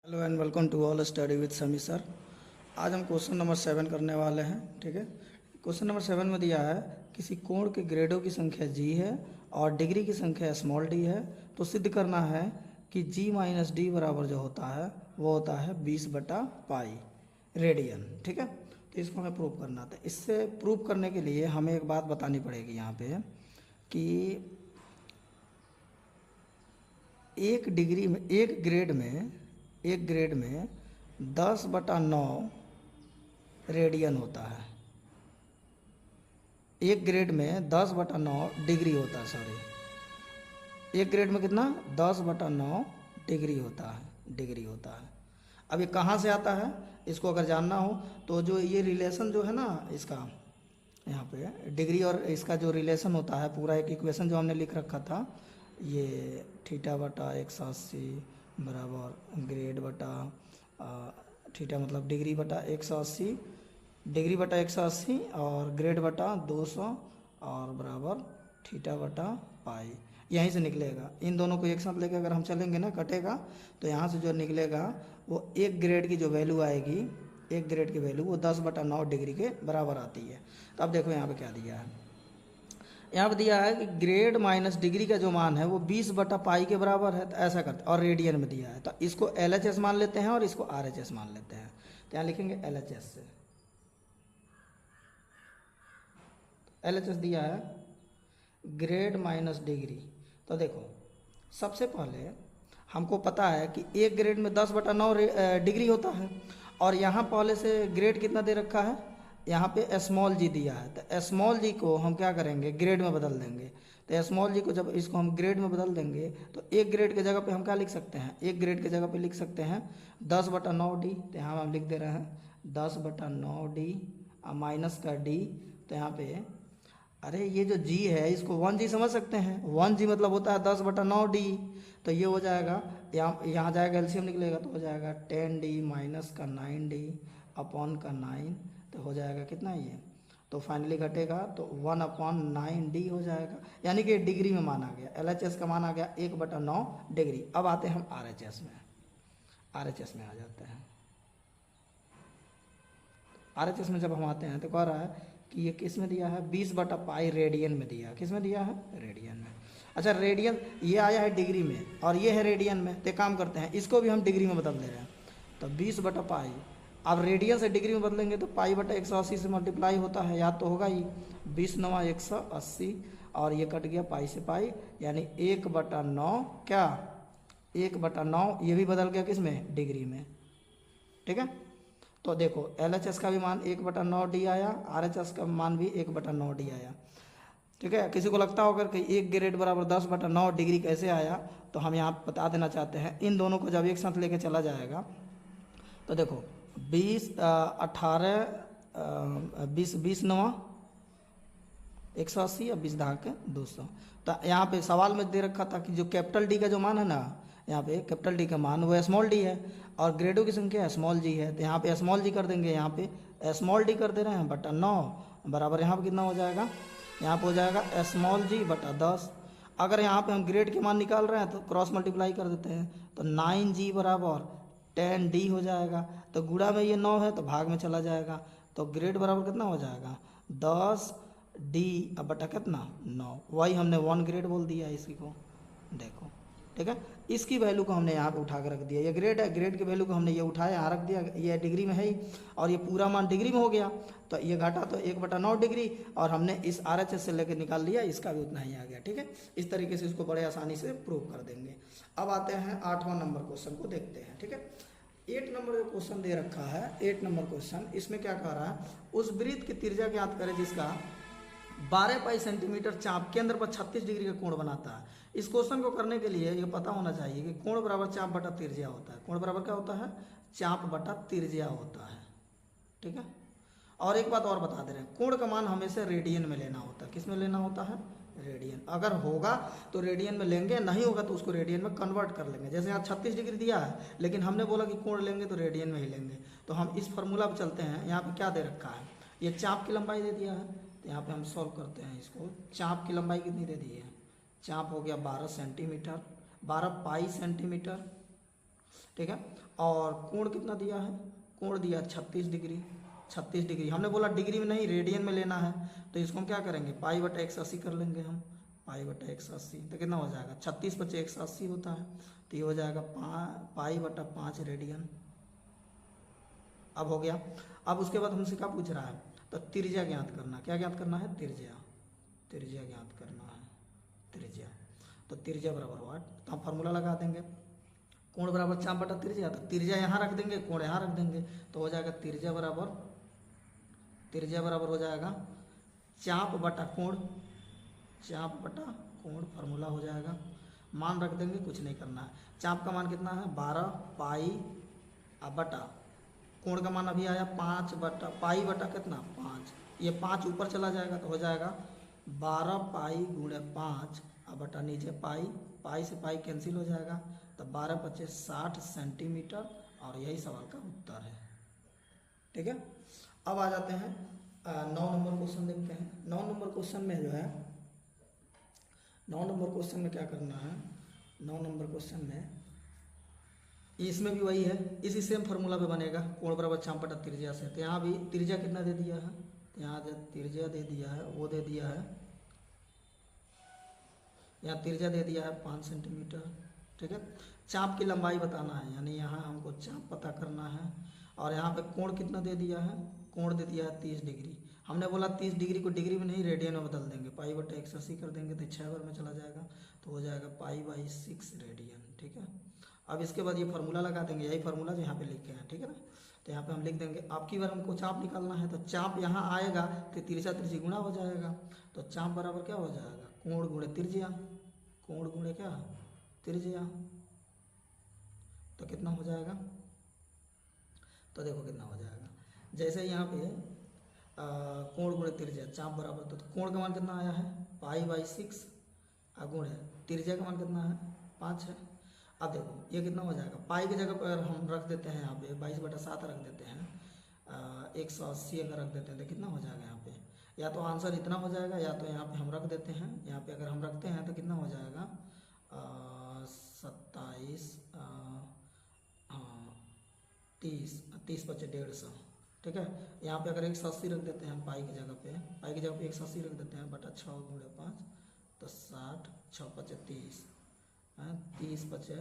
Hello and welcome to all study with Sami sir. आज हम question number 7 करने वाले हैं। ठीक है, क्वेश्चन नंबर 7 में दिया है किसी कोण के ग्रेडों की संख्या जी है और डिग्री की संख्या स्मॉल डी है, तो सिद्ध करना है कि जी माइनस डी बराबर जो होता है वो होता है 20/पाई रेडियन। ठीक है, तो इसको हमें प्रूव करना था। इससे प्रूव करने के लिए हमें एक बात बतानी पड़ेगी यहाँ पे कि एक ग्रेड में 10/9 रेडियन होता है। एक ग्रेड में 10/9 डिग्री होता है। सॉरी, एक ग्रेड में कितना 10/9 डिग्री होता है। अब ये कहाँ से आता है, इसको अगर जानना हो तो जो ये रिलेशन जो है ना इसका, यहाँ पे डिग्री और इसका जो रिलेशन होता है, पूरा एक इक्वेशन जो हमने लिख रखा था, ये θ/180 बराबर ग्रेड बटा थीटा मतलब डिग्री बटा 180 और ग्रेड बटा 200 और बराबर θ/पाई। यहीं से निकलेगा। इन दोनों को एक साथ लेकर अगर हम चलेंगे ना, कटेगा तो यहाँ से जो निकलेगा वो एक ग्रेड की जो वैल्यू आएगी, एक ग्रेड की वैल्यू वो 10/9 डिग्री के बराबर आती है। तो अब देखो यहाँ पे क्या दिया है। यहाँ पे दिया है कि ग्रेड माइनस डिग्री का जो मान है वो 20/पाई के बराबर है। तो ऐसा करते और रेडियन में दिया है, तो इसको LHS मान लेते हैं और इसको RHS मान लेते हैं। तो यहाँ लिखेंगे LHS से। LHS दिया है ग्रेड माइनस डिग्री। तो देखो, सबसे पहले हमको पता है कि एक ग्रेड में 10/9 डिग्री होता है, और यहाँ पहले से ग्रेड कितना दे रखा है, यहाँ पे स्मॉल जी दिया है। तो स्मॉल जी को हम क्या करेंगे, ग्रेड में बदल देंगे। तो स्मॉल जी को जब इसको हम ग्रेड में बदल देंगे तो एक ग्रेड के जगह पे हम क्या लिख सकते हैं, एक ग्रेड के जगह पे लिख सकते हैं 10/9 डी। तो यहाँ हम लिख दे रहे हैं 10/9 डी माइनस का डी। तो यहाँ पे अरे ये जो जी है इसको 1G समझ सकते हैं। 1G मतलब होता है 10/9 डी। तो ये हो जाएगा, यहाँ जाएगा एलसीएम निकलेगा तो हो जाएगा 10D माइनस का 9D अपॉन का 9। तो हो जाएगा कितना ये, तो फाइनली घटेगा तो 1/9D हो जाएगा। यानी कि डिग्री में माना गया, LHS का माना गया 1/9 डिग्री। अब आते हैं हम RHS में। RHS में आ जाते हैं। RHS में जब हम आते हैं तो कह रहा है कि ये किस में दिया है, 20/पाई रेडियन में दिया है। किस में दिया है, रेडियन में। अच्छा, रेडियन ये आया है डिग्री में और ये है रेडियन में। तो काम करते हैं, इसको भी हम डिग्री में बदल दे रहे हैं। तो 20/पाई, अब रेडियन से डिग्री में बदलेंगे तो π/180 से मल्टीप्लाई होता है, याद तो होगा ही। 20×9 = 180 और ये कट गया पाई से पाई, यानी 1/9 क्या, 1/9 ये भी बदल गया किस में, डिग्री में। ठीक है, तो देखो LHS का भी मान 1/9 डी आया, RHS का मान भी 1/9 डी आया। ठीक है, किसी को लगता होगा कि एक ग्रेड बराबर 10/9 डिग्री कैसे आया, तो हम यहाँ बता देना चाहते हैं। इन दोनों को जब एक साथ लेके चला जाएगा तो देखो 20 9 180 और 20×200। तो यहाँ पे सवाल में दे रखा था कि जो कैपिटल डी का जो मान है ना, यहाँ पे कैपिटल डी का मान वो स्मॉल डी है और ग्रेडों की संख्या स्मॉल जी है। तो यहाँ पे स्मॉल जी कर देंगे, यहाँ पे स्मॉल डी कर दे रहे हैं बटा 9 बराबर यहाँ पे कितना हो जाएगा, यहाँ पे हो जाएगा स्मॉल जी बटा 10। अगर यहाँ पे हम ग्रेड के मान निकाल रहे हैं तो क्रॉस मल्टीप्लाई कर देते हैं, तो 9G बराबर 10D हो जाएगा। तो गुणा में ये 9 है तो भाग में चला जाएगा, तो ग्रेड बराबर कितना हो जाएगा 10D अब बटा कितना 9। वही हमने 1 ग्रेड बोल दिया इसी को। देखो ठीक है, इसकी वैल्यू को हमने यहाँ पे उठा कर रख दिया। ये ग्रेड है, ग्रेड की वैल्यू को हमने ये उठाया यहाँ रख दिया, ये डिग्री में है ही, और ये पूरा मान डिग्री में हो गया। तो ये घटा तो 1/9 डिग्री, और हमने इस RHS से लेकर निकाल लिया, इसका भी उतना ही आ गया। ठीक है, इस तरीके से इसको बड़े आसानी से प्रूव कर देंगे। अब आते हैं 8वां नंबर क्वेश्चन को देखते हैं। ठीक है, 8 नंबर जो क्वेश्चन दे रखा है, 8 नंबर क्वेश्चन, इसमें क्या कह रहा है, उस वृत्त की त्रिज्या ज्ञात करें जिसका 12 पाई सेंटीमीटर चाप केंद्र पर 36 डिग्री का कोण बनाता है। इस क्वेश्चन को करने के लिए ये पता होना चाहिए कि कोण बराबर चाप बटा त्रिज्या होता है। कोण बराबर क्या होता है, चाप बटा त्रिज्या होता है। ठीक है, और एक बात और बता दे रहे हैं, कोण का मान हमेशा रेडियन में लेना होता है। किस में लेना होता है, रेडियन। अगर होगा तो रेडियन में लेंगे, नहीं होगा तो उसको रेडियन में कन्वर्ट कर लेंगे। जैसे यहाँ 36 डिग्री दिया है, लेकिन हमने बोला कि कोण लेंगे तो रेडियन में ही लेंगे। तो हम इस फॉर्मूला पर चलते हैं। यहाँ पे क्या दे रखा है, ये चाप की लंबाई दे दिया है। तो यहाँ पे हम सॉल्व करते हैं इसको। चाप की लंबाई कितनी दे दी है, चाप हो गया 12 सेंटीमीटर, 12 पाई सेंटीमीटर। ठीक है। और कोण कितना दिया है, कोण दिया 36 डिग्री। 36 डिग्री हमने बोला डिग्री में नहीं रेडियन में लेना है, तो इसको हम क्या करेंगे पाई बटा 180 कर लेंगे हम, पाई बटा 180 तो कितना हो जाएगा 36 बचे 180 होता है, तो ये हो जाएगा पाई बटा 5 रेडियन। अब हो गया। अब उसके बाद हमसे क्या पूछ रहा है, तो त्रिज्या ज्ञात करना, क्या ज्ञात करना है त्रिज्या, त्रिज्या ज्ञात करना है त्रिज्या। तो त्रिज्या बराबर वाट, तो हम फार्मूला लगा देंगे, कोण बराबर चाप बटा त्रिज्या, तो त्रिज्या यहाँ रख देंगे कोण यहाँ रख देंगे, तो हो जाएगा त्रिज्या बराबर हो जाएगा चाप बटा कोण, चाप बटा कोण फार्मूला हो जाएगा। मान रख देंगे, कुछ नहीं करना है। चाप का मान कितना है 12 पाई बटा कोण का मान अभी आया 5 बटा पाई बटा कितना 5, ये 5 ऊपर चला जाएगा तो हो जाएगा 12 पाई गुणे 5 बटा नीचे पाई, पाई से पाई कैंसिल हो जाएगा, तो 12 पच्चीस 60 सेंटीमीटर, और यही सवाल का उत्तर है। ठीक है। अब आ जाते हैं 9 नंबर क्वेश्चन देखते हैं। 9 नंबर क्वेश्चन में जो है 9 नंबर क्वेश्चन में क्या करना है, 9 नंबर क्वेश्चन में इसमें भी वही है, इसी सेम फार्मूला पे बनेगा कोण बराबर चाप बटा त्रिज्या से। तो यहाँ भी त्रिज्या कितना दे दिया है, यहाँ त्रिज्या दे दिया है, वो दे दिया है, यहाँ त्रिज्या दे दिया है 5 सेंटीमीटर। ठीक है। चाप की लंबाई बताना है, यानी यहाँ हमको चाप पता करना है, और यहाँ पे कोण कितना दे दिया है, कोण दे दिया है 30 डिग्री। हमने बोला 30 डिग्री को डिग्री में नहीं रेडियन में बदल देंगे, पाई बटा 180 कर देंगे तो 6 बार में चला जाएगा, तो हो जाएगा पाई बाई 6 रेडियन। ठीक है। अब इसके बाद ये फार्मूला लगा देंगे, यही फार्मूला जो यहाँ पे लिखे हैं। ठीक है ना, तो यहाँ पे हम लिख देंगे, आपकी बार हमको चाप निकालना है, तो चाप यहाँ आएगा तो तिरछा तिरछी गुणा हो जाएगा, तो चाप बराबर क्या हो जाएगा कोण गुणे त्रिज्या, कोण गुणे क्या त्रिज्या, तो कितना हो जाएगा, तो देखो कितना हो जाएगा। जैसे यहाँ पे कोण गुणे त्रिज्या चाप बराबर, तो कोण का मान कितना आया है पाई बाई 6 गुणे त्रिज्या का मान कितना है 5 है। अब देखो ये कितना हो जाएगा, पाई की जगह पर हम रख देते हैं यहाँ पे 22/7 रख देते हैं, 180 अगर रख देते हैं तो कितना हो जाएगा यहाँ पे, या तो आंसर इतना हो जाएगा, या तो यहाँ पे हम रख देते हैं, यहाँ पे अगर हम रखते हैं तो कितना हो जाएगा 27 30 पचे 150। ठीक है। यहाँ पे अगर 180 रख देते हैं पाई की जगह पे, पाई की जगह पे 180 रख देते हैं बटा 6 गुणे 5, तो 60 6 पचे 30, 30 पचे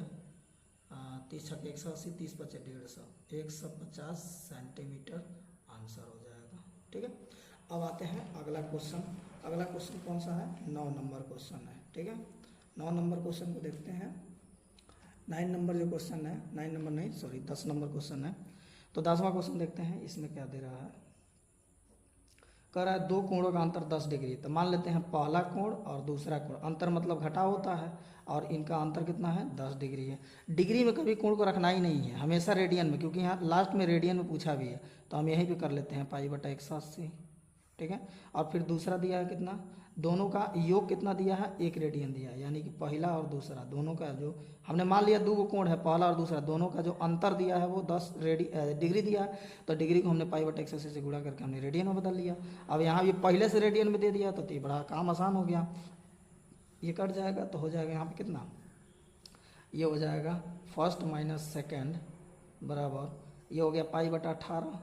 30 छक्के 180, 30 पचे 150, 150 सेंटीमीटर आंसर हो जाएगा। ठीक है। अब आते हैं अगला क्वेश्चन। अगला क्वेश्चन कौन सा है 9 नंबर क्वेश्चन है। ठीक है। 9 नंबर क्वेश्चन को देखते हैं। 9 नंबर जो क्वेश्चन है, 9 नंबर नहीं सॉरी 10 नंबर क्वेश्चन है। तो 10वां क्वेश्चन देखते हैं, इसमें क्या दे रहा है, कह रहा है दो कोणों का अंतर 10 डिग्री। तो मान लेते हैं पहला कोण और दूसरा कोण, अंतर मतलब घटाव होता है, और इनका अंतर कितना है 10 डिग्री है। डिग्री में कभी कोण को रखना ही नहीं है, हमेशा रेडियन में, क्योंकि यहाँ लास्ट में रेडियन में पूछा भी है, तो हम यहीं पे कर लेते हैं पाई बटा 180। ठीक है। और फिर दूसरा दिया है कितना, दोनों का योग कितना दिया है 1 रेडियन दिया है, यानी कि पहला और दूसरा दोनों का जो हमने मान लिया 2 कोण है पहला और दूसरा, दोनों का जो अंतर दिया है वो 10 डिग्री दिया है, तो डिग्री को हमने पाई बटा 180 से गुणा करके हमने रेडियन में बदल लिया। अब यहाँ भी पहले से रेडियन में दे दिया, तो ये बड़ा काम आसान हो गया, ये कट जाएगा, तो हो जाएगा यहाँ पे कितना, ये हो जाएगा फर्स्ट माइनस सेकेंड बराबर, ये हो गया पाई बटा 18।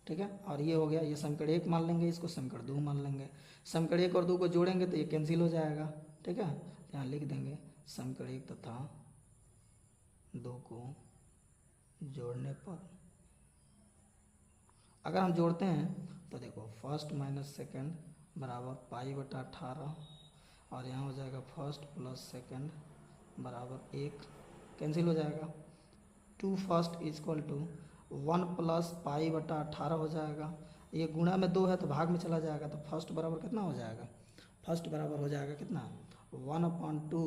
ठीक है। और ये हो गया, ये समीकरण 1 मान लेंगे, इसको समीकरण 2 मान लेंगे, समीकरण 1 और 2 को जोड़ेंगे तो ये कैंसिल हो जाएगा। ठीक है। यहाँ लिख देंगे समीकरण 1 तथा 2 को जोड़ने पर, अगर हम जोड़ते हैं तो देखो फर्स्ट माइनस सेकेंड बराबर पाई बटा 18, और यहाँ हो जाएगा फर्स्ट प्लस सेकेंड बराबर 1, कैंसिल हो जाएगा, 2 first is equal to 1 plus pi बटा 18 हो जाएगा, ये गुणा में 2 है तो भाग में चला जाएगा, तो फर्स्ट बराबर कितना हो जाएगा, फर्स्ट बराबर हो जाएगा कितना 1/2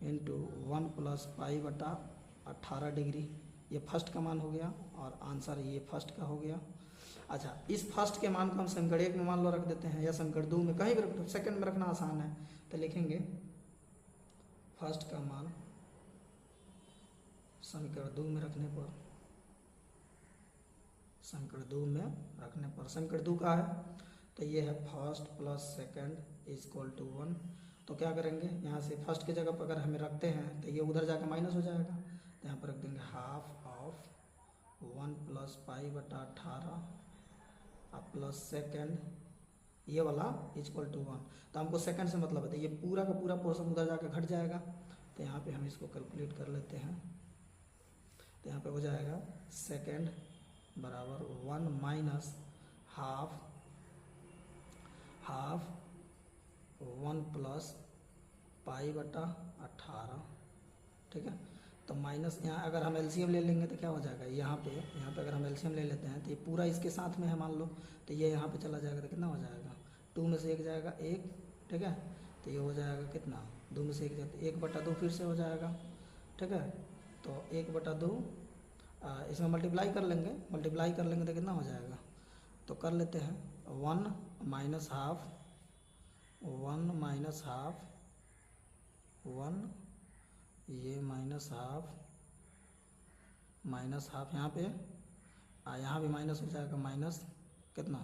इंटू 1 प्लस पाई बटा 18 डिग्री, ये फर्स्ट का मान हो गया, और आंसर ये फर्स्ट का हो गया। अच्छा, इस फर्स्ट के मान को हम समीकरण 1 में मान लो रख देते हैं, या समीकरण 2 में, कहीं भी रख दो, सेकेंड में रखना आसान है, तो लिखेंगे फर्स्ट का मान समीकरण 2 में रखने पर, समीकरण 2 में रखने पर, समीकरण 2 का है तो ये है first plus second is equal to 1, तो क्या करेंगे यहाँ से फर्स्ट की जगह पर अगर हमें रखते हैं तो ये उधर जाकर माइनस हो जाएगा, तो यहाँ पर रख देंगे हाफ ऑफ 1 प्लस पाई बटा 18 प्लस सेकेंड ये वाला इक्वल टू 1। तो हमको सेकंड से मतलब है, तो ये पूरा का पूरा पोर्शन उधर जाकर घट जाएगा। तो यहाँ पे हम इसको कैलकुलेट कर लेते हैं। तो यहाँ पे हो जाएगा सेकेंड बराबर 1 माइनस हाफ 1 प्लस पाई बटा 18। ठीक है, तो माइनस यहाँ अगर हम एलसीएम ले लेंगे तो क्या हो जाएगा, यहाँ पे अगर हम एलसीएम ले लेते हैं तो ये पूरा इसके साथ में है मान लो, तो ये यहाँ पे चला जाएगा तो कितना हो जाएगा, 2 में से 1 जाएगा 1। ठीक है, तो ये हो जाएगा कितना, 2 में से 1 जाता है 1/2 फिर से हो जाएगा। ठीक है, तो 1/2 इसमें मल्टीप्लाई कर लेंगे तो कितना हो जाएगा, तो कर लेते हैं 1 माइनस हाफ 1 ये माइनस हाफ यहाँ पे यहाँ भी माइनस हो जाएगा, माइनस कितना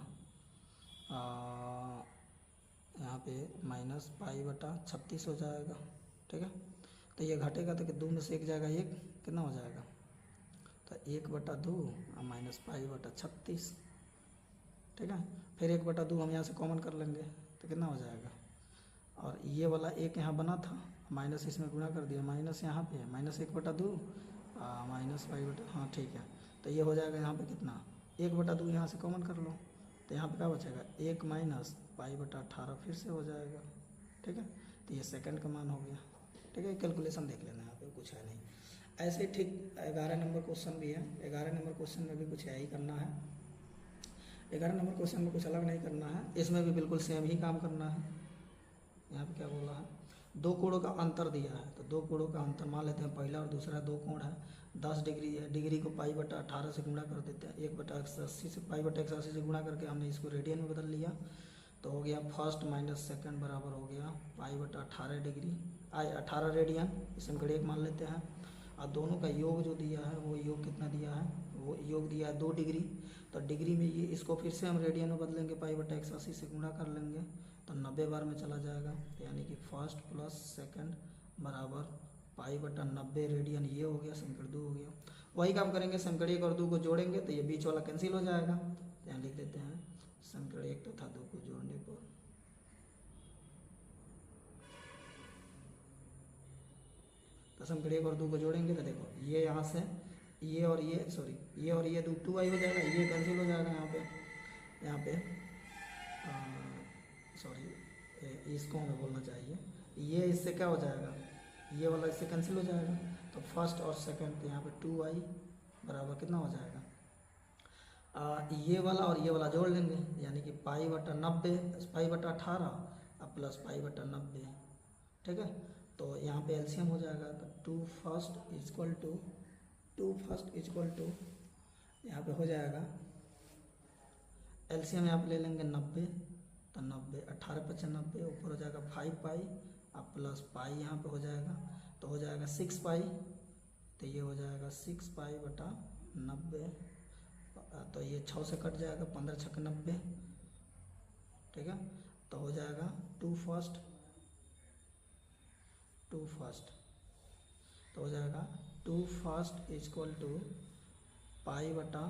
यहाँ पे माइनस पाई बटा 36 हो जाएगा। ठीक है, तो ये घटेगा तो 2 में से 1 जाएगा 1, कितना हो जाएगा, तो 1/2 माइनस पाई बटा 36। ठीक है, फिर 1/2 हम यहाँ से कॉमन कर लेंगे तो कितना हो जाएगा, और ये वाला 1 यहाँ बना था माइनस इसमें गुणा कर दिया, माइनस यहाँ पे है माइनस 1/2 माइनस पाई बटा, हाँ ठीक है, तो ये हो जाएगा यहाँ पे कितना 1/2 यहाँ से कॉमन कर लो, तो यहाँ पे क्या बचेगा 1 माइनस पाई बटा 18 फिर से हो जाएगा। ठीक है, तो ये सेकंड का मान हो गया। ठीक है, कैलकुलेशन देख लेना, यहाँ पे कुछ है नहीं। ऐसे ठीक 11 नंबर क्वेश्चन भी है, 11 नंबर क्वेश्चन में भी कुछ है ही करना है। 11 नंबर क्वेश्चन में कुछ अलग नहीं करना है, इसमें भी बिल्कुल सेम ही काम करना है। यहाँ पे क्या बोला है, 2 कोणों का अंतर दिया है, तो 2 कोणों का अंतर मान लेते हैं, पहला और दूसरा 2 कोण है, 10 डिग्री है, डिग्री को पाई बटा 18 से गुणा कर देते हैं, 1/180 से पाई बटा 180 से गुणा करके हमने इसको रेडियन में बदल लिया, तो हो गया फर्स्ट माइनस सेकंड बराबर हो गया पाई बटा 18 डिग्री 18 रेडियन, इसे हम घड़ी मान लेते हैं। और दोनों का योग जो दिया है वो योग कितना दिया है, वो योग दिया है 2 डिग्री, तो डिग्री में ये इसको फिर से हम रेडियन में बदलेंगे, पाई बटा 180 से गुणा कर लेंगे तो 90 बार में चला जाएगा, तो यानी कि फर्स्ट प्लस सेकंड बराबर पाई बटा 90 रेडियन, ये हो गया समीकरण 2 हो गया। वही काम करेंगे, समीकरण 1 और 2 को जोड़ेंगे तो ये बीच वाला कैंसिल हो जाएगा, तो यहाँ लिख देते हैं समीकरण 1 तथा 2 को जोड़ने पर तो समीकरण 1 और 2 को जोड़ेंगे तो देखो ये यहाँ से ये और ये 2i हो जाएगा, ये कैंसिल हो जाएगा यहाँ पे इसको हमें बोलना चाहिए, ये इससे क्या हो जाएगा, ये वाला इससे कैंसिल हो जाएगा, तो फर्स्ट और सेकंड यहाँ पे 2i बराबर कितना हो जाएगा, ये वाला और ये वाला जोड़ लेंगे, यानी कि पाई बटा 90 पाई बटा 18 प्लस पाई बटा 90। ठीक है, तो यहाँ पे एलसीएम हो जाएगा, तो 2 फर्स्ट इक्वल टू यहाँ पे हो जाएगा एलसीएम यहाँ पे ले लेंगे 90, तो 90 18 × 90 ऊपर हो जाएगा 5 पाई प्लस पाई यहाँ पे हो जाएगा, तो हो जाएगा 6 पाई, तो ये हो जाएगा 6 पाई बटा 90, तो ये 6 से कट जाएगा, 15 × 6 = 90। ठीक है, तो हो जाएगा 2 फर्स्ट तो हो जाएगा 2 फर्स्ट इक्वल टू पाई बटा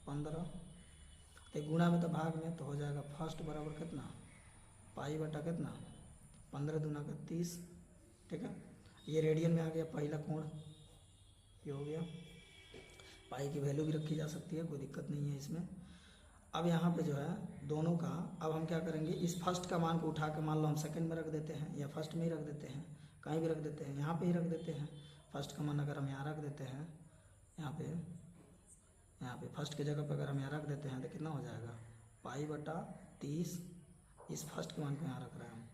15, एक गुणा में तो भाग में, तो हो जाएगा फर्स्ट बराबर कितना पाई बटा कितना 15 दूना का 30। ठीक है, ये रेडियन में आ गया पहला कोण, ये हो गया, पाई की वैल्यू भी रखी जा सकती है, कोई दिक्कत नहीं है इसमें। अब यहाँ पे जो है दोनों का, अब हम क्या करेंगे, इस फर्स्ट का मान को उठा के मान लो हम सेकंड में रख देते हैं या फर्स्ट में ही रख देते हैं, कहीं भी रख देते हैं, यहाँ पे ही रख देते हैं। फर्स्ट का मान अगर हम यहाँ रख देते हैं, यहाँ पे फर्स्ट की जगह पर अगर हम यहाँ रख देते हैं तो कितना हो जाएगा पाई बटा 30, इस फर्स्ट के मान को यहाँ रख रहे हैं हम,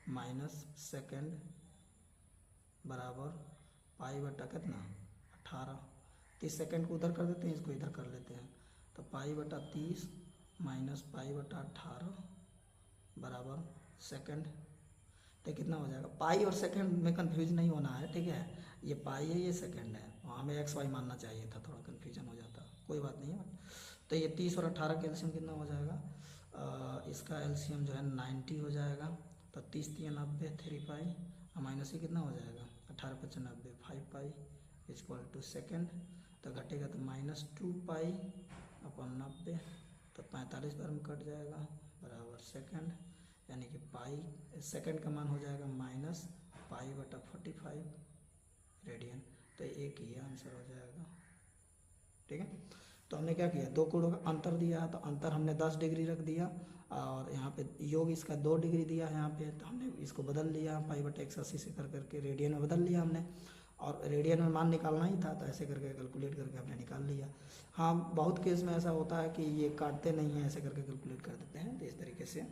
माइनस सेकेंड बराबर पाई बटा कितना 18, 30 सेकेंड को उधर कर देते हैं, इसको इधर कर लेते हैं, तो पाई बटा 30 माइनस पाई बटा 18 बराबर सेकेंड, तो कितना हो जाएगा, पाई और सेकंड में कंफ्यूज नहीं होना है। ठीक है, ये पाई है ये सेकंड है, हमें एक्स वाई मानना चाहिए था, थोड़ा कंफ्यूजन हो जाता, कोई बात नहीं है। तो ये 30 और 18 का एलसीएम कितना हो जाएगा, इसका एलसीएम जो है 90 हो जाएगा, तो 30 × 3 = 90, 3 पाई माइनस ही कितना हो जाएगा 18 × 5 पाई, इक्वल टू सेकेंड, तो घटेगा तो -2 पाई अपन 90, तो 45 बार में कट जाएगा बराबर सेकेंड, यानी कि पाई सेकेंड का मान हो जाएगा -पाई/45 रेडियन। तो एक ही आंसर हो जाएगा। ठीक है, तो हमने क्या किया, दो कोणों का अंतर दिया, तो अंतर हमने 10 डिग्री रख दिया, और यहाँ पे योग इसका 2 डिग्री दिया है यहाँ पे, तो हमने इसको बदल लिया पाई/180 से कर करके रेडियन में बदल लिया हमने, और रेडियन में मान निकालना ही था, तो ऐसे करके कैलकुलेट करके हमने निकाल लिया। हाँ, बहुत केस में ऐसा होता है कि ये काटते नहीं हैं, ऐसे करके कैलकुलेट कर देते हैं, तो इस तरीके से